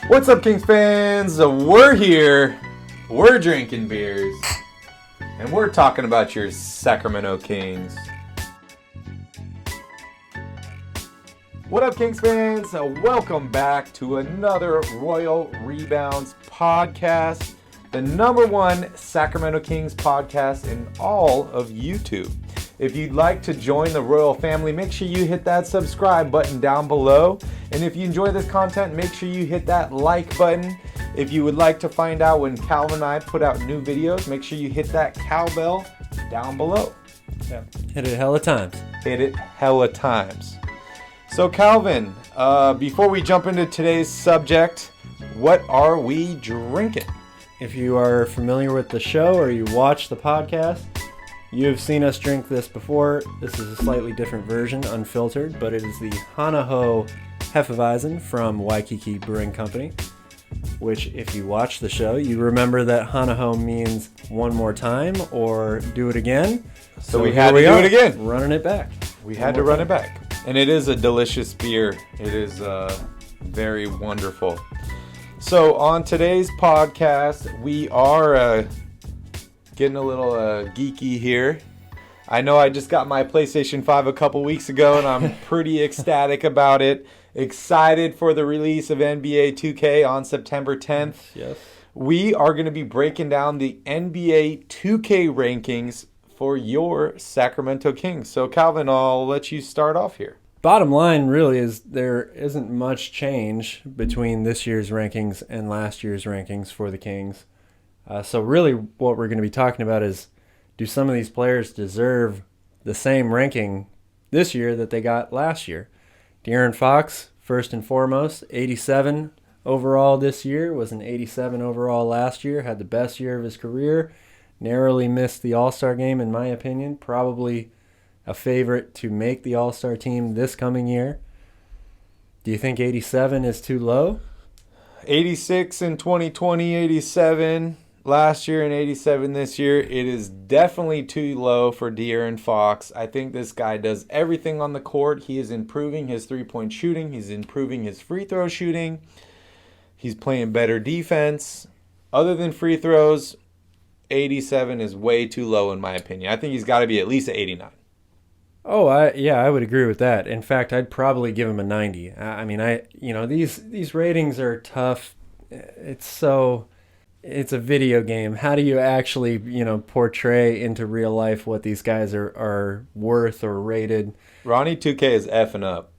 What's up, Kings fans? We're here, we're drinking beers, and we're talking about your Sacramento Kings. What up, Kings fans? Welcome back to another Royal Rebounds podcast, the #1 Sacramento Kings podcast in all of YouTube. If you'd like to join the Royal family, make sure you hit that subscribe button down below. And if you enjoy this content, make sure you hit that like button. If you would like to find out when Calvin and I put out new videos, make sure you hit that cowbell down below. Yeah. Hit it hella times. Hit it hella times. So Calvin, before we jump into today's subject, what are we drinking? If you are familiar with the show or you watch the podcast, you've seen us drink this before. This is a slightly different version, unfiltered, but it is the Hanaho Hefeweizen from Waikiki Brewing Company, which if you watch the show, you remember that Hanaho means one more time or do it again. So we had to do it again. Running it back. We had to run it back. And it is a delicious beer. It is very wonderful. So on today's podcast, we are getting a little geeky here. I know I just got my PlayStation 5 a couple weeks ago, and I'm pretty ecstatic about it. Excited for the release of NBA 2K on September 10th. Yes. We are going to be breaking down the NBA 2K rankings for your Sacramento Kings. So, Calvin, I'll let you start off here. Bottom line really is there isn't much change between this year's rankings and last year's rankings for the Kings. So really what we're going to be talking about is, do some of these players deserve the same ranking this year that they got last year? Darren Fox, first and foremost, 87 overall this year, was an 87 overall last year, had the best year of his career, narrowly missed the All-Star game in my opinion, probably a favorite to make the All-Star team this coming year. Do you think 87 is too low? 86 in 2020, 87 last year, and 87 this year. It is definitely too low for Darren Fox. I think this guy does everything on the court. He is improving his three-point shooting. He's improving his free throw shooting. He's playing better defense. Other than free throws, 87 is way too low in my opinion. I think he's got to be at least 89. Oh, I would agree with that. In fact, I'd probably give him a 90. I mean, these ratings are tough. It's a video game. How do you actually, portray into real life what these guys are worth or rated? Ronnie 2K is effing up.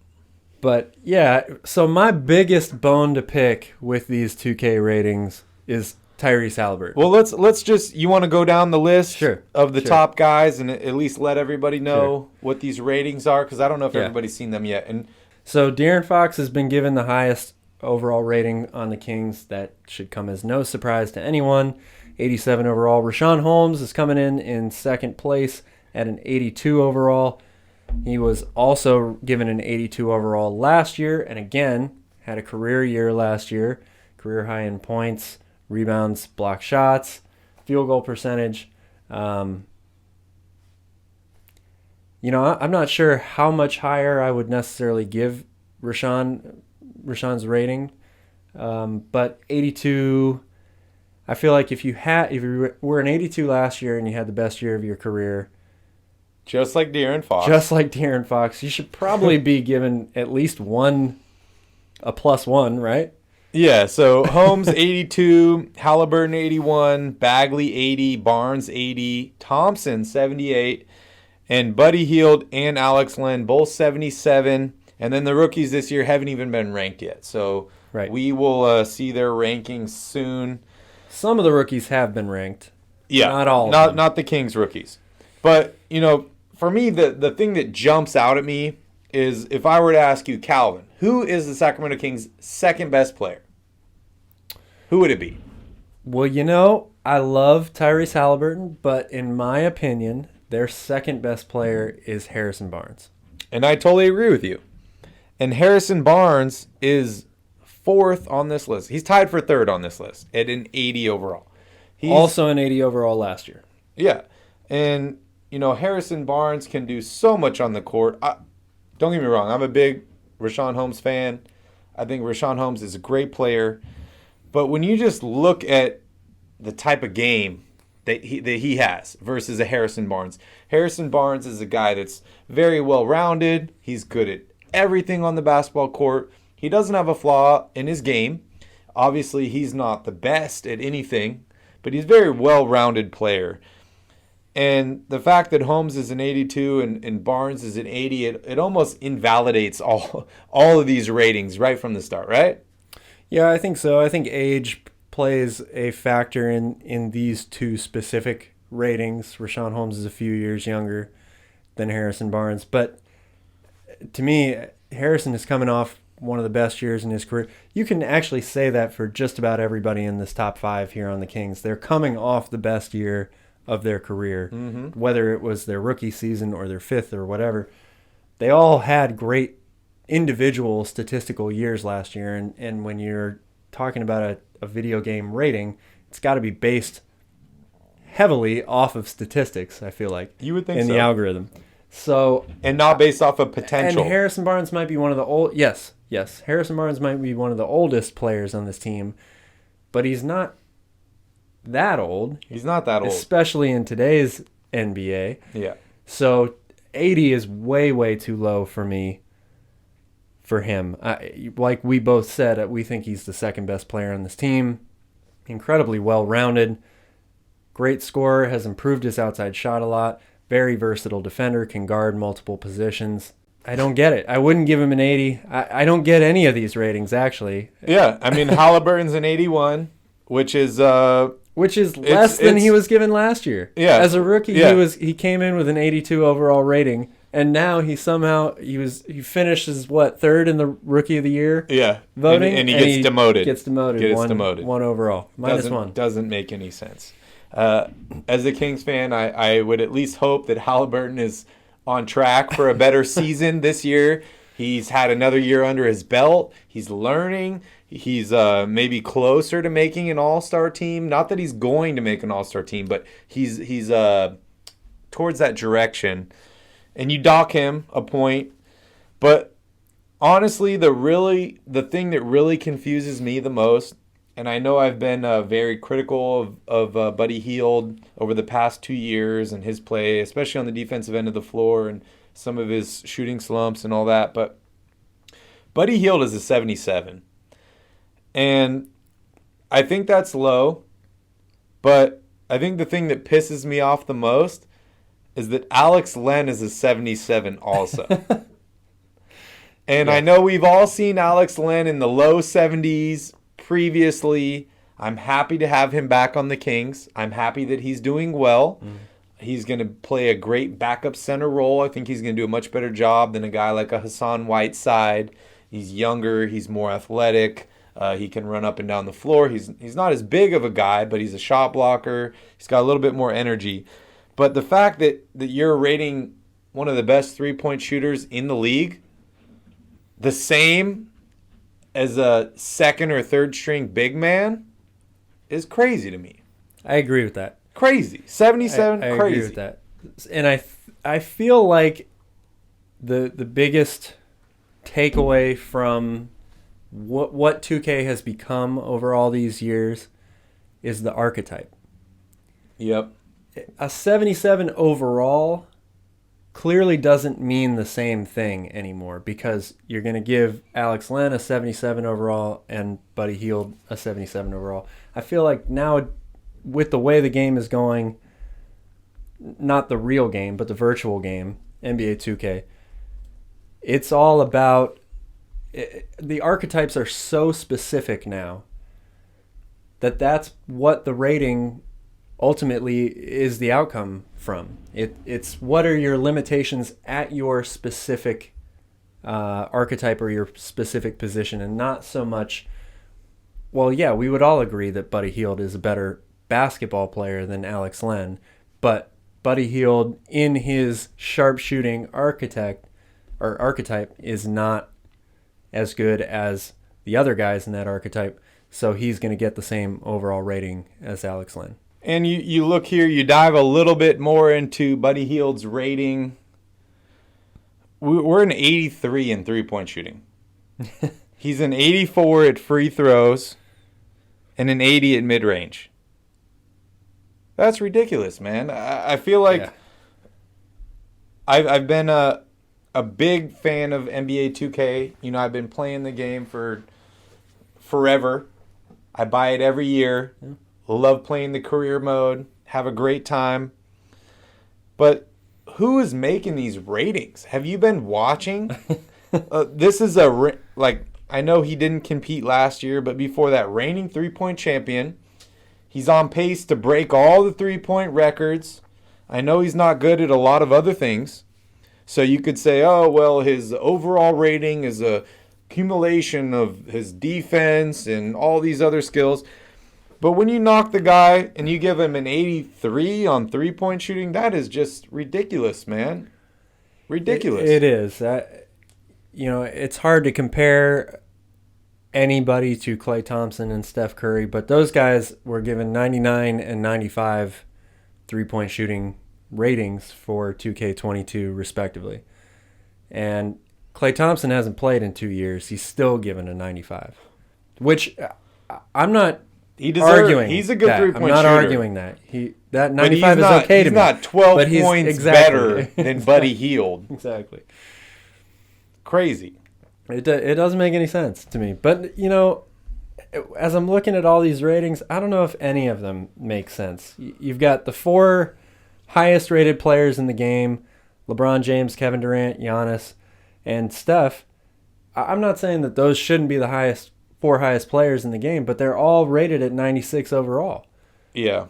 But yeah, so my biggest bone to pick with these 2K ratings is Tyrese Haliburton. Well, let's just, you want to go down the list of the Sure. top guys and at least let everybody know what these ratings are, because I don't know if everybody's seen them yet. And so Darren Fox has been given the highest overall rating on the Kings. That should come as no surprise to anyone. 87 overall. Richaun Holmes is coming in second place at an 82 overall. He was also given an 82 overall last year, and again had a career year last year. Career high in points, rebounds, block shots, field goal percentage. I'm not sure how much higher I would necessarily give Richaun's rating, but 82. I feel like if you were an 82 last year and you had the best year of your career, just like Darren Fox, you should probably be given at least a +1, right? Yeah, so Holmes 82, Haliburton 81, Bagley 80, Barnes 80, Thompson 78, and Buddy Hield and Alex Len both 77. And then the rookies this year haven't even been ranked yet. So we will see their rankings soon. Some of the rookies have been ranked. Yeah, not all. Not the Kings rookies. But, for me, the thing that jumps out at me is if I were to ask you, Calvin, who is the Sacramento Kings' second best player? Who would it be? Well, I love Tyrese Haliburton, but in my opinion, their second best player is Harrison Barnes. And I totally agree with you. And Harrison Barnes is fourth on this list. He's tied for third on this list at an 80 overall. He's also an 80 overall last year. Yeah. And, Harrison Barnes can do so much on the court. Don't get me wrong. I'm a big Richaun Holmes fan. I think Richaun Holmes is a great player. But when you just look at the type of game that he has versus a Harrison Barnes. Harrison Barnes is a guy that's very well-rounded. He's good at everything on the basketball court. He doesn't have a flaw in his game. Obviously, he's not the best at anything, but he's a very well-rounded player. And the fact that Holmes is an 82 and Barnes is an 80, it almost invalidates all of these ratings right from the start, right? Yeah, I think so. I think age plays a factor in these two specific ratings. Richaun Holmes is a few years younger than Harrison Barnes. But to me, Harrison is coming off one of the best years in his career. You can actually say that for just about everybody in this top 5 here on the Kings. They're coming off the best year of their career, whether it was their rookie season or their 5th or whatever. They all had great individual statistical years last year, and when you're talking about a video game rating, it's got to be based heavily off of statistics, I feel like. You would think in so. the algorithm. So and not based off of potential. And Harrison Barnes might be one of the old yes. Harrison Barnes might be one of the oldest players on this team, but he's not that old. He's not that old. Especially in today's NBA. Yeah. So 80 is way, way too low for me. For him, like we both said, we think he's the second best player on this team. Incredibly well-rounded, great scorer, has improved his outside shot a lot. Very versatile defender, can guard multiple positions. I don't get it. I wouldn't give him an 80. I don't get any of these ratings, actually. Yeah, I mean, Haliburton's an 81, which is less than he was given last year. Yeah, as a rookie, he came in with an 82 overall rating. And now he finishes third in the Rookie of the Year voting, and he gets demoted. Gets demoted. One overall, -1. Doesn't make any sense. As a Kings fan, I would at least hope that Haliburton is on track for a better season this year. He's had another year under his belt. He's learning. He's maybe closer to making an All-Star team. Not that he's going to make an All-Star team, but he's towards that direction. And you dock him a point. But honestly, the thing that really confuses me the most, and I know I've been very critical of Buddy Hield over the past 2 years and his play, especially on the defensive end of the floor and some of his shooting slumps and all that, but Buddy Hield is a 77. And I think that's low, but I think the thing that pisses me off the most is that Alex Len is a 77 also. And I know we've all seen Alex Len in the low 70s previously. I'm happy to have him back on the Kings. I'm happy that he's doing well. He's going to play a great backup center role. I think he's going to do a much better job than a guy like a Hassan Whiteside. He's younger. He's more athletic. He can run up and down the floor. He's not as big of a guy, but he's a shot blocker. He's got a little bit more energy. But the fact that you're rating one of the best three-point shooters in the league the same as a second or third string big man is crazy to me. I agree with that. Crazy. 77, I crazy. agree with that. And I feel like the biggest takeaway from what 2K has become over all these years is the archetype. Yep. A 77 overall clearly doesn't mean the same thing anymore because you're going to give Alex Len a 77 overall and Buddy Hield a 77 overall. I feel like now with the way the game is going, not the real game, but the virtual game, NBA 2K, it's all about the archetypes are so specific now that's what the rating ultimately is the outcome from. It's what are your limitations at your specific archetype or your specific position, and not so much, well, yeah, we would all agree that Buddy Hield is a better basketball player than Alex Len, but Buddy Hield in his sharpshooting archetype is not as good as the other guys in that archetype, so he's going to get the same overall rating as Alex Len. And you look here, you dive a little bit more into Buddy Hield's rating. We're an 83 in three-point shooting. He's an 84 at free throws and an 80 at mid-range. That's ridiculous, man. I feel like I've been a big fan of NBA 2K. You know, I've been playing the game for forever. I buy it every year. Yeah. Love playing the career mode. Have a great time. But who is making these ratings? Have you been watching? This is I know he didn't compete last year, but before that, reigning three-point champion. He's on pace to break all the three-point records. I know he's not good at a lot of other things. So you could say, oh, well, his overall rating is a accumulation of his defense and all these other skills. But when you knock the guy and you give him an 83 on three-point shooting, that is just ridiculous, man. Ridiculous. It is. It's hard to compare anybody to Klay Thompson and Steph Curry, but those guys were given 99 and 95 three-point shooting ratings for 2K22 respectively. And Klay Thompson hasn't played in 2 years. He's still given a 95, which I'm not arguing. He's a good three-point shooter. I'm not arguing that. That 95 is okay to me. He's not 12 points better than Buddy Hield. Exactly. Crazy. It doesn't make any sense to me. But, as I'm looking at all these ratings, I don't know if any of them make sense. You've got the 4 highest rated players in the game: LeBron James, Kevin Durant, Giannis, and Steph. I'm not saying that those shouldn't be the 4 highest players in the game, but they're all rated at 96 overall. Yeah.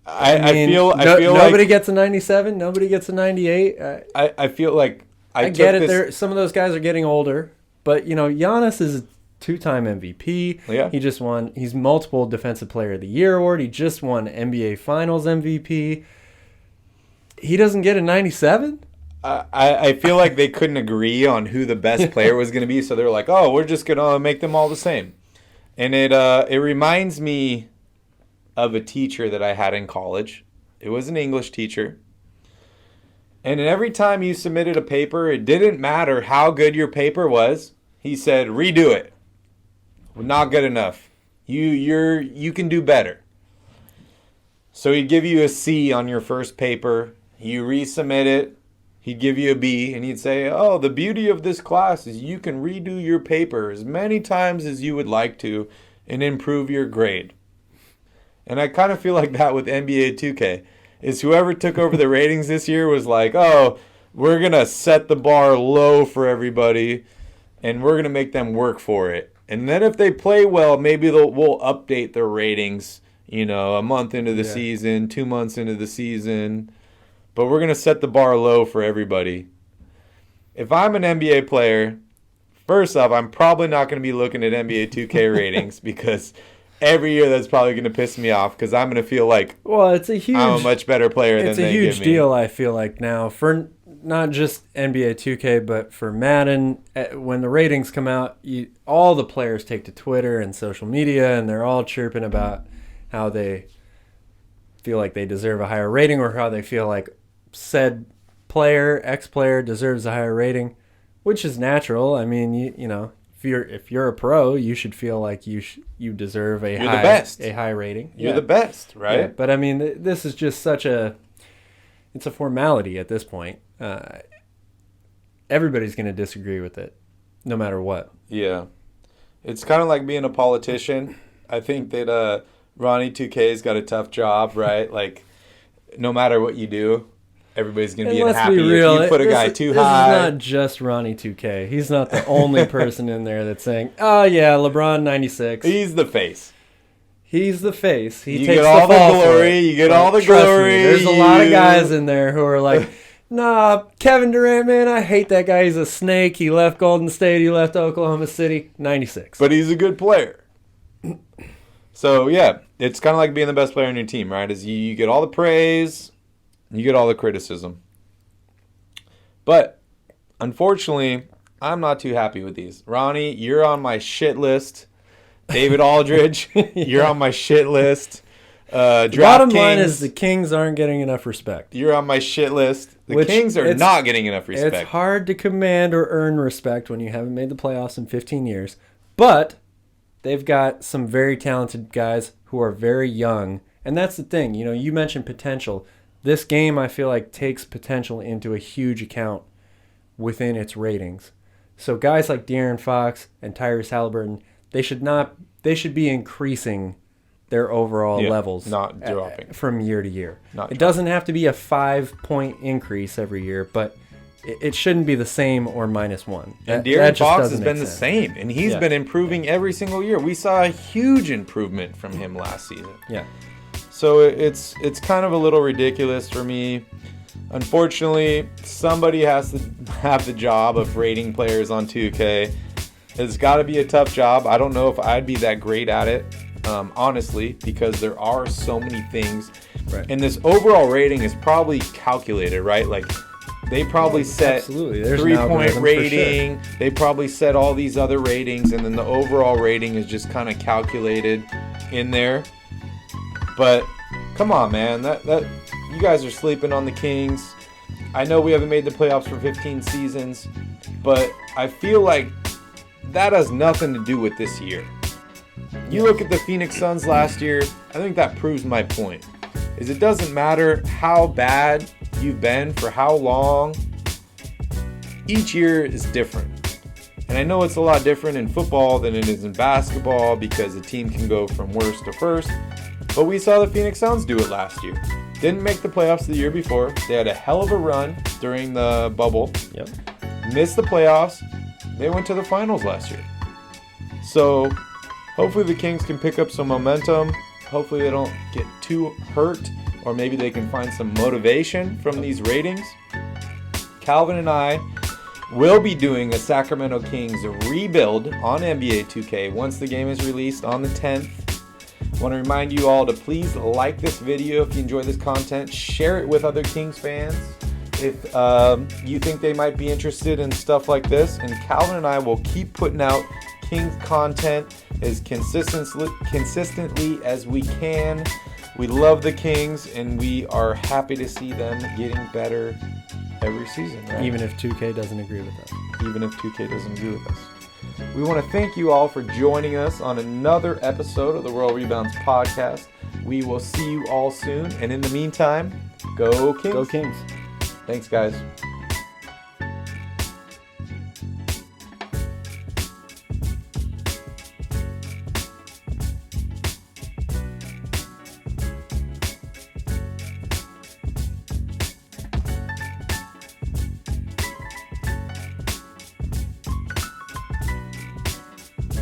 I feel nobody gets a 97, nobody gets a 98. I feel like I get it. Some of those guys are getting older, but Giannis is a 2-time MVP. Yeah. He just won. He's multiple Defensive Player of the Year award. He just won NBA Finals MVP. He doesn't get a 97. I feel like they couldn't agree on who the best player was going to be, so they're like, "Oh, we're just going to make them all the same." And it reminds me of a teacher that I had in college. It was an English teacher. And every time you submitted a paper, it didn't matter how good your paper was. He said, "Redo it. Not good enough. You can do better." So he'd give you a C on your first paper. You resubmit it. He'd give you a B, and he'd say, "Oh, the beauty of this class is you can redo your paper as many times as you would like to and improve your grade." And I kind of feel like that with NBA 2K. Is whoever took over the ratings this year was like, "Oh, we're going to set the bar low for everybody, and we're going to make them work for it. And then if they play well, maybe we'll update their ratings, a month into the season, 2 months into the season. But we're going to set the bar low for everybody." If I'm an NBA player, first off, I'm probably not going to be looking at NBA 2K ratings because every year that's probably going to piss me off because I'm going to feel like I'm a much better player than they give me. It's a huge deal, I feel like, now, for not just NBA 2K, but for Madden. When the ratings come out, all the players take to Twitter and social media, and they're all chirping about how they feel like they deserve a higher rating or how they feel like said ex-player deserves a higher rating, which is natural. I mean, if you're a pro, you should feel like you deserve a high rating. You're the best, right? Yeah, but I mean, this is just it's a formality at this point. Everybody's going to disagree with it, no matter what. Yeah, it's kind of like being a politician. I think that Ronnie 2K's got a tough job, right? Like, no matter what you do, everybody's going to be unhappy if you put a guy too high. This is not just Ronnie 2K. He's not the only person in there that's saying, "Oh, yeah, LeBron 96. He's the face. He's the face. You get all the glory. You get all the glory. There's a lot of guys in there who are like, "Nah, Kevin Durant, man, I hate that guy. He's a snake. He left Golden State. He left Oklahoma City. 96. But he's a good player." So, yeah, it's kind of like being the best player on your team, right? Is you get all the praise, you get all the criticism. But, unfortunately, I'm not too happy with these. Ronnie, you're on my shit list. David Aldridge, you're on my shit list. The bottom line is the Kings aren't getting enough respect. You're on my shit list. The Kings are not getting enough respect. It's hard to command or earn respect when you haven't made the playoffs in 15 years. But they've got some very talented guys who are very young. And that's the thing. You know, you mentioned potential. This game, I feel like, takes potential into a huge account within its ratings. So guys like Darren Fox and Tyrese Haliburton, they should be increasing their overall levels, not dropping from year to year. It doesn't have to be a 5-point increase every year, but it shouldn't be the same or -1. And Darren Fox has been the same, and he's been improving every single year. We saw a huge improvement from him last season. Yeah. So it's kind of a little ridiculous for me. Unfortunately, somebody has to have the job of rating players on 2K. It's got to be a tough job. I don't know if I'd be that great at it, honestly, because there are so many things. Right. And this overall rating is probably calculated, right? Like, they probably set 3-point rating. Sure. They probably set all these other ratings, and then the overall rating is just kind of calculated in there. But come on, man, that you guys are sleeping on the Kings. I know we haven't made the playoffs for 15 seasons, but I feel like that has nothing to do with this year. You look at the Phoenix Suns last year, I think that proves my point. Is it doesn't matter how bad you've been for how long, each year is different. And I know it's a lot different in football than it is in basketball because a team can go from worst to first. But we saw the Phoenix Suns do it last year. Didn't make the playoffs the year before. They had a hell of a run during the bubble. Yep. Missed the playoffs. They went to the finals last year. So hopefully the Kings can pick up some momentum. Hopefully they don't get too hurt, or maybe they can find some motivation from these ratings. Calvin and I will be doing a Sacramento Kings rebuild on NBA 2K once the game is released on the 10th. I want to remind you all to please like this video if you enjoy this content. Share it with other Kings fans if you think they might be interested in stuff like this. And Calvin and I will keep putting out Kings content as consistently as we can. We love the Kings, and we are happy to see them getting better every season, right? Even if 2K doesn't agree with us. Even if 2K doesn't agree with us. We want to thank you all for joining us on another episode of the Royal Rebounds podcast. We will see you all soon. And in the meantime, go Kings. Go Kings. Thanks, guys.